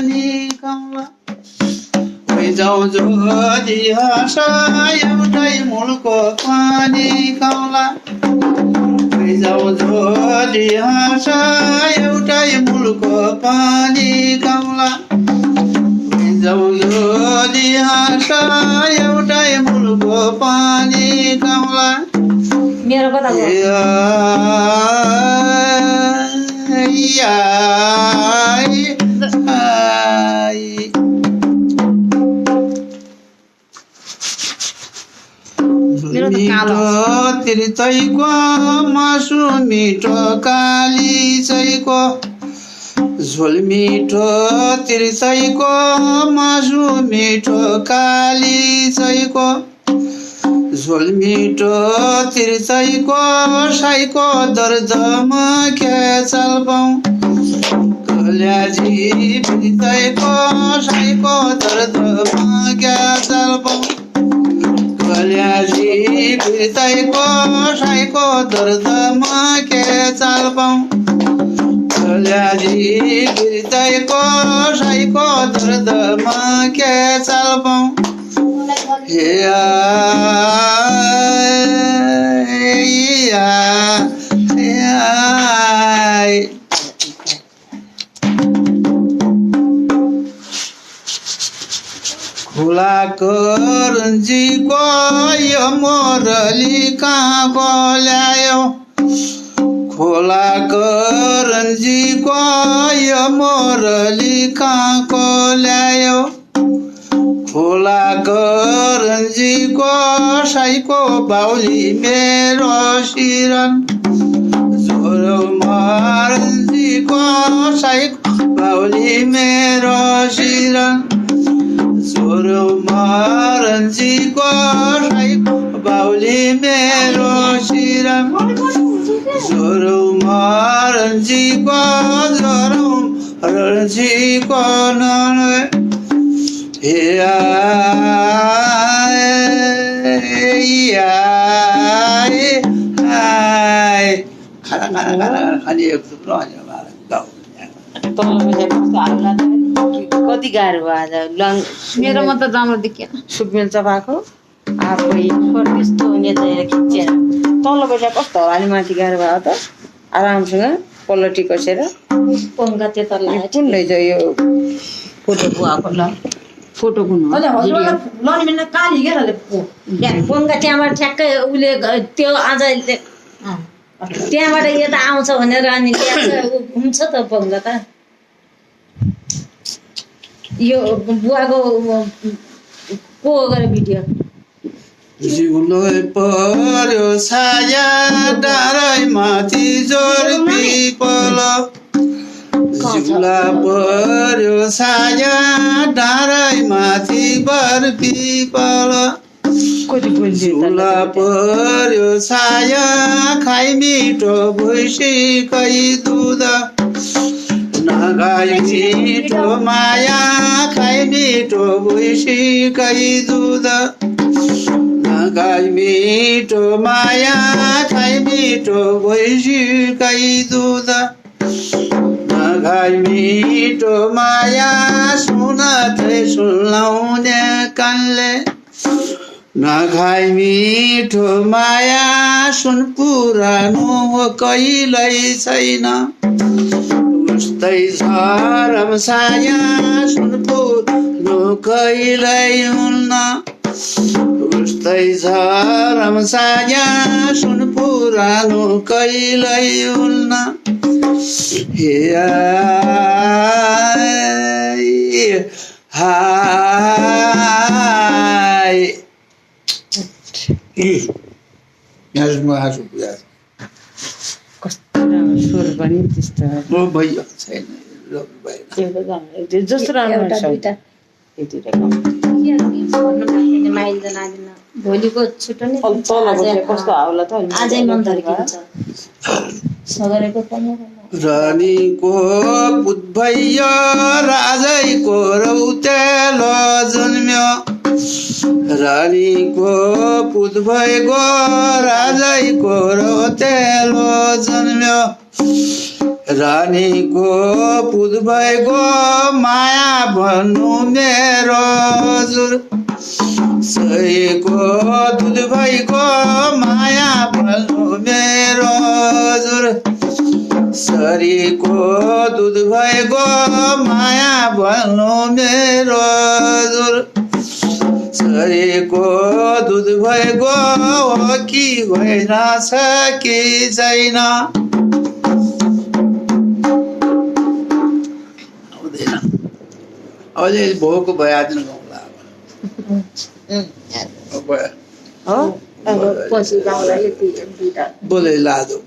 पानी गाउँला जाउँ जोडी हाँस एउटै मूलको पानी गाउँला जाउँ जोडी हाँस एउटै मूलको पानी गाउँला जाउँ जोडी हाँस एउटै मूलको पानी गाउँला मेरो कता मिठो तिर्चैको मासु मिठो काली चैको झोल मिठो तिर्चैको मासु मिठो काली चैको झोल मिठो तिर्चैको साईको दर्जमा खेचल पाउँ कल्याजी तिर्चैको साईको दर्जमा खेचल पाउँ कल्याजी तिर्चैको साईको दर्जमा खेचल पाउँ कल्याजी तिर्चैको साईको दर्जमा खेचल पाउँ हे खोलाको रुन्जीको यो मोरली कहाँको ल्यायो खोलाको रुन्जीको यो मोरली कहाँको ल्यायो खोलाको रुन्जीको साईको बाउली मेरो शिरन छोरो मरन्जीको साईको बाउली मेरो शिरन छोरो मरन्जीको साईको बाउली मेरो शिरन छोरो मरन्जीको छोरो मरन्जीको नन कति गाह्रो भयो आज मेरोमा त राम्रो देखिएन सुकमेल चपाएको आफै त्यस्तो नेताएर खिचेर तल्लो पैसा कस्तो होला माथि गाह्रो भयो त आरामसँग पल्लोटी कसेर पङ्का त्यता लाग्यो कुन रहेछ यो फोटो बुवाको ल फोटो कुन हो पङ्का त्यहाँबाट ठ्याक्कै उसले त्यो आज त्यहाँबाट यता आउँछ भनेर अनि घुम्छ त पङ्का त यो बुवाको को गरे भिडियो जिउलोइ पर्यो छाया डाँडै माथि जोर पिपल जिउला पर्यो छाया डाँडै माथि बर पिपल जिउला पर्यो छाया खाइ मिठो भुइँसीकै दुध नगाई मिठो माया खाइ मिठो भुइँसीकै दुध नगाई मिठो माया खाइ मिठो भुइँसीकै दुध नगाई मिठो माया सुनाथै सुनाउने कानले नखाई मिठो माया सुन पुरानो कहिल्यै छैन उस्तै झरम साया सुन पुरानो कहिल्यै हुन्न उस्तै झरम साया सुन पुरानो कहिल्यै हुन्न हे हाय यहाँ आज कस्तो राम्रो स्वर पनि त्यस्तो भइयो छैन जस्तो राम्रो भोलिको छुट्टो नै कस्तो आउला त आजै मन धर्किन्छ सगरेको पनि रानीको पुत भइयो राजैको रौतेलो जन्म्यो रानीको पुत भएको राजैको रौतेलो जन्म्यो रानीको पुत भएको माया भन्नु मेरो हजुर सयको दुध भएको माया भन्नु मेरो हजुर शरीरको दुध भएको माया भन्नु मेरो हजुर शरीरको दुध भएको हो कि होइन छ कि छैन अझै भोको भइहाल्दैन गाउँला हो अब पछि गाउँलाई यति दुईटा बोले लादो